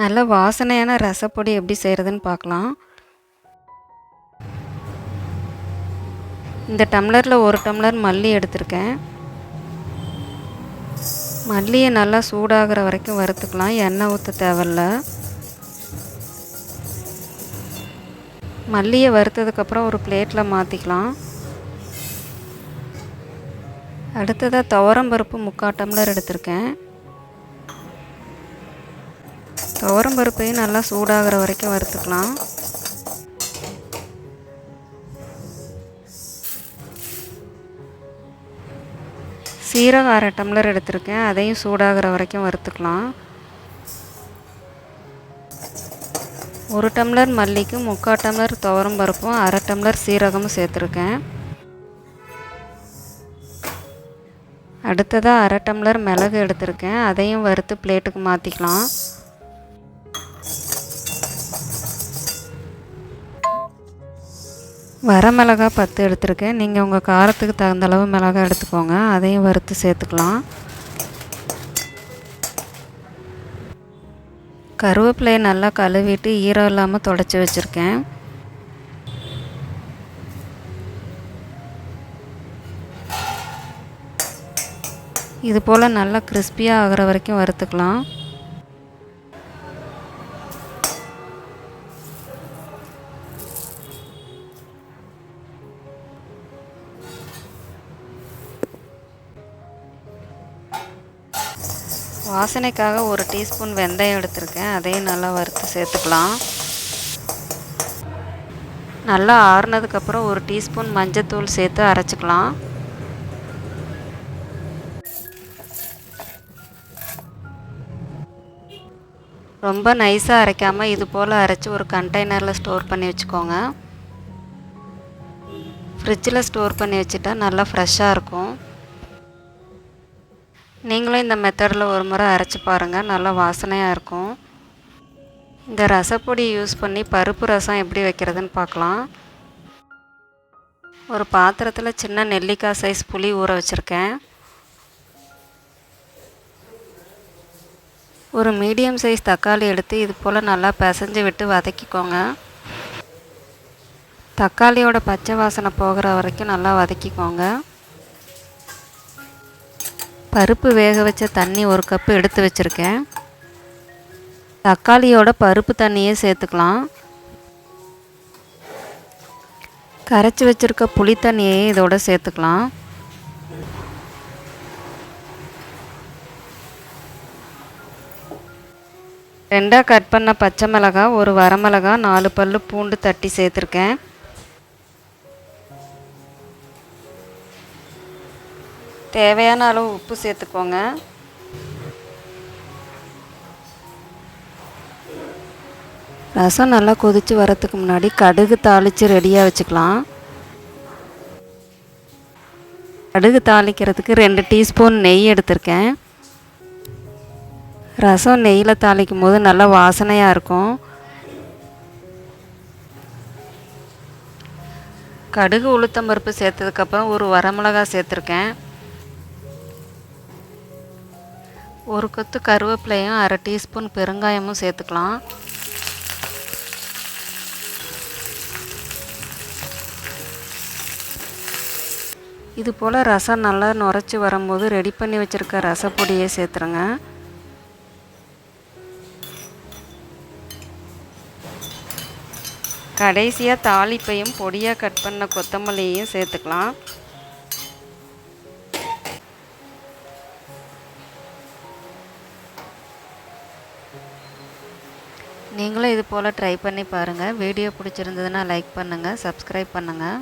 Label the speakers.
Speaker 1: நல்ல வாசனையான ரசப்பொடி எப்படி செய்கிறதுன்னு பார்க்கலாம். இந்த டம்ளரில் 1 டம்ளர் மல்லி எடுத்திருக்கேன். மல்லியை நல்லா சூடாகிற வரைக்கும் வறுத்துக்கலாம். எண்ணெய் ஊற்ற தேவையில்ல. மல்லியை வறுத்ததுக்கப்புறம் ஒரு பிளேட்டில் மாற்றிக்கலாம். அடுத்ததாக துவரம்பருப்பு 3/4 டம்ளர் எடுத்திருக்கேன். துவரம்பருப்பையும் நல்லா சூடாகிற வரைக்கும் வறுத்துக்கலாம். சீரகம் 1/2 டம்ளர் எடுத்திருக்கேன். அதையும் சூடாகிற வரைக்கும் வறுத்துக்கலாம். 1 டம்ளர் மல்லிக்கு 3/4 டம்ளர் துவரம்பருப்பும் 1/2 டம்ளர் சீரகமும் சேர்த்துருக்கேன். அடுத்ததாக 1/2 டம்ளர் மிளகு எடுத்திருக்கேன். அதையும் வறுத்து பிளேட்டுக்கு மாற்றிக்கலாம். வரமிளகா 10 எடுத்திருக்கேன். நீங்கள் உங்கள் காரத்துக்கு தகுந்த அளவு மிளகாய் எடுத்துக்கோங்க. அதையும் வறுத்து சேர்த்துக்கலாம். கருவேப்பிலையை நல்லா கழுவிட்டு ஈரம் இல்லாமல் துடைச்சி வச்சுருக்கேன். இது போல் நல்லா கிறிஸ்பியாக ஆகிற வரைக்கும் வறுத்துக்கலாம். வாசனைக்காக 1 டீஸ்பூன் வெந்தயம் எடுத்திருக்கேன். அதையும் நல்லா வறுத்து சேர்த்துக்கலாம். நல்லா ஆறுனதுக்கப்புறம் 1 டீஸ்பூன் மஞ்சத்தூள் சேர்த்து அரைச்சிக்கலாம். ரொம்ப நைஸாக அரைக்காமல் இது போல் அரைச்சி ஒரு கண்டெய்னரில் ஸ்டோர் பண்ணி வச்சுக்கோங்க. ஃப்ரிட்ஜில் ஸ்டோர் பண்ணி வச்சுட்டா நல்லா ஃப்ரெஷ்ஷாக இருக்கும். நீங்களும் இந்த மெத்தடில் ஒரு முறை அரைச்சி பாருங்கள். நல்லா வாசனையாக இருக்கும். இந்த ரசப்பொடி யூஸ் பண்ணி பருப்பு ரசம் எப்படி வைக்கிறதுன்னு பார்க்கலாம். ஒரு பாத்திரத்தில் சின்ன நெல்லிக்காய் சைஸ் புளி ஊற வச்சுருக்கேன். ஒரு மீடியம் சைஸ் தக்காளி எடுத்து இது போல் நல்லா பிசைஞ்சு விட்டு வதக்கிக்கோங்க. தக்காளியோட பச்சை வாசனை போகிற வரைக்கும் நல்லா வதக்கிக்கோங்க. பருப்பு வேக வச்ச தண்ணி 1 கப்பு எடுத்து வச்சுருக்கேன். தக்காளியோட பருப்பு தண்ணியே சேர்த்துக்கலாம். கரைச்சி வச்சுருக்க புளி தண்ணியே இதோட சேர்த்துக்கலாம். ரெண்டாக கட் பண்ண பச்சை மிளகாய், 1 வரமிளகாய், 4 பல்லு பூண்டு தட்டி சேர்த்துருக்கேன். தேவையான அளவு உப்பு சேர்த்துக்கோங்க. ரசம் நல்லா கொதித்து வரத்துக்கு முன்னாடி கடுகு தாளித்து ரெடியாக வச்சுக்கலாம். கடுகு தாளிக்கிறதுக்கு 2 டீஸ்பூன் நெய் எடுத்திருக்கேன். ரசம் நெய்யில் தாளிக்கும் போது நல்லா வாசனையாக இருக்கும். கடுகு உளுத்தம்பருப்பு சேர்த்ததுக்கப்புறம் 1 வரமிளகாய் சேர்த்துருக்கேன். 1 கொத்து கருவேப்பிலையும் 1/2 டீஸ்பூன் பெருங்காயமும் சேர்த்துக்கலாம். இது போல் ரசம் நல்லா நுரைச்சி வரும்போது ரெடி பண்ணி வச்சுருக்க ரசப்பொடியை சேர்த்துருங்க. கடைசியாக தாளிப்பையும் பொடியாக கட் பண்ண கொத்தமல்லியையும் சேர்த்துக்கலாம். நீங்களும் இது போல் ட்ரை பண்ணி பாருங்கள். வீடியோ பிடிச்சிருந்ததுன்னா லைக் பண்ணுங்கள், சப்ஸ்கிரைப் பண்ணுங்கள்.